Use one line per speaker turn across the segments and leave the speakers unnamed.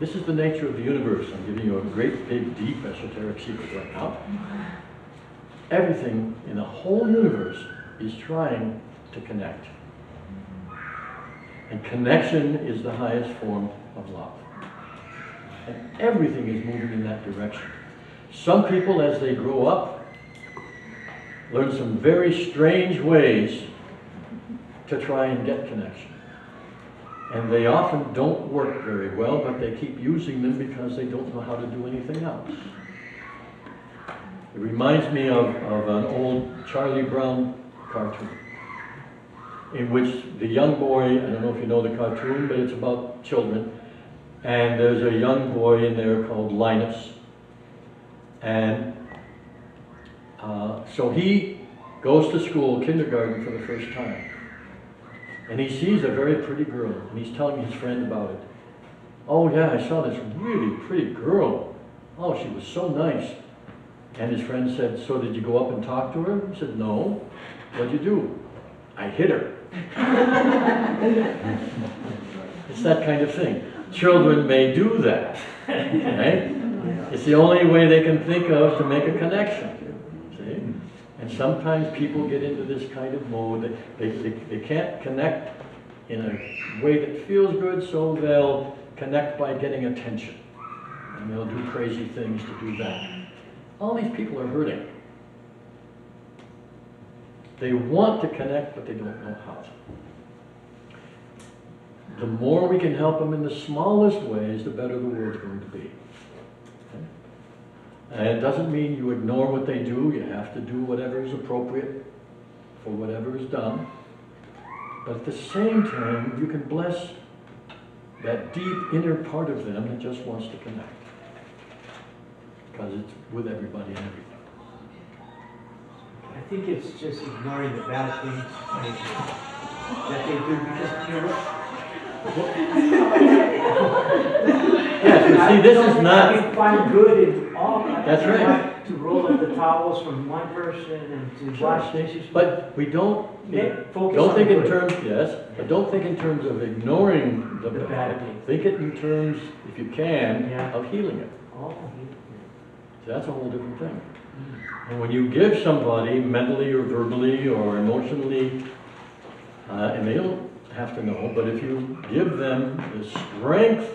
This is the nature of the universe. I'm giving you a great, big, deep, esoteric secret right now. Everything in the whole universe is trying to connect. And connection is the highest form of love. And everything is moving in that direction. Some people, as they grow up, learn some very strange ways to try and get connection. And they often don't work very well, but they keep using them because they don't know how to do anything else. It reminds me of an old Charlie Brown cartoon, in which the young boy, I don't know if you know the cartoon, but it's about children, and there's a young boy in there called Linus, and so he goes to school, kindergarten, for the first time. And he sees a very pretty girl, and he's telling his friend about it. Oh yeah, I saw this really pretty girl. Oh, she was so nice. And his friend said, so did you go up and talk to her? He said, no. What'd you do? I hit her. It's that kind of thing. Children may do that, right? It's the only way they can think of to make a connection. See? And sometimes people get into this kind of mode. They can't connect in a way that feels good, so they'll connect by getting attention. And they'll do crazy things to do that. All these people are hurting. They want to connect, but they don't know how. The more we can help them in the smallest ways, the better the world's going to be. And it doesn't mean you ignore what they do. You have to do whatever is appropriate for whatever is done. But at the same time, you can bless that deep inner part of them that just wants to connect. Because it's with everybody and everything.
I think it's just ignoring the bad things that they do, because you know,
yes, but see, this is not.
You find good in all.
That's right.
To roll up the towels from one person and to wash dishes.
But we don't think in terms, yes, but don't think in terms of ignoring the bad. Think it in terms, if you can, of healing it.
Oh,
So that's a whole different thing. And when you give somebody mentally or verbally or emotionally, and they don't have to know, but if you give them the strength,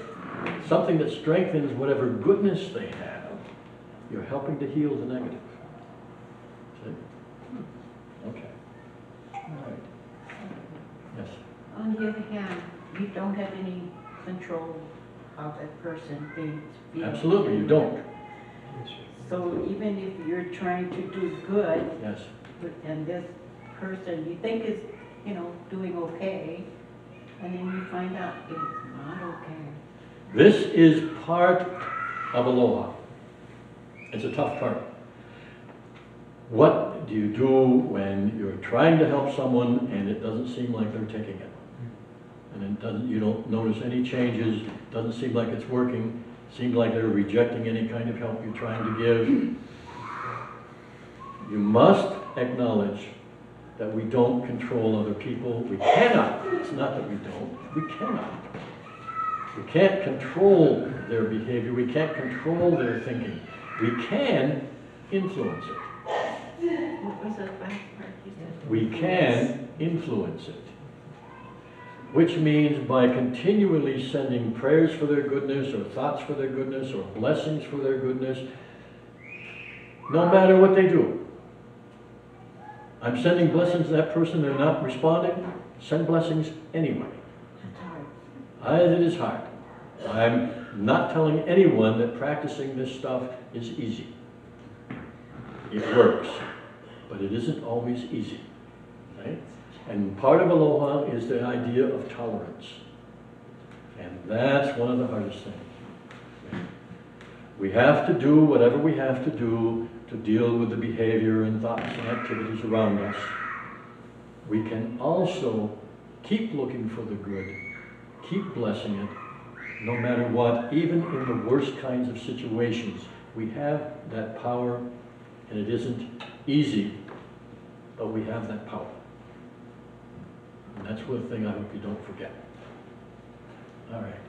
something that strengthens whatever goodness they have, you're helping to heal the negative. See? Okay. All right. Yes.
On the other hand, you don't have any control of that person thinks.
Absolutely, you don't.
So even if you're trying to do good,
Yes.
and this person you think is, doing okay, and then you find out it's not okay.
This is part of Aloha. It's a tough part. What do you do when you're trying to help someone and it doesn't seem like they're taking it? And you don't notice any changes, doesn't seem like it's working, seems like they're rejecting any kind of help you're trying to give. You must acknowledge that we don't control other people. We cannot. It's not that we don't. We cannot. We can't control their behavior. We can't control their thinking. We can influence it.
What was that last part you said?
We can influence it. Which means by continually sending prayers for their goodness, or thoughts for their goodness, or blessings for their goodness, no matter what they do. I'm sending blessings to that person, they're not responding, send blessings anyway. It is hard. I'm not telling anyone that practicing this stuff is easy. It works, but it isn't always easy, right? And part of Aloha is the idea of tolerance. And that's one of the hardest things. We have to do whatever we have to do to deal with the behavior and thoughts and activities around us. We can also keep looking for the good, keep blessing it, no matter what, even in the worst kinds of situations. We have that power, and it isn't easy, but we have that power. And that's one thing I hope you don't forget. All right.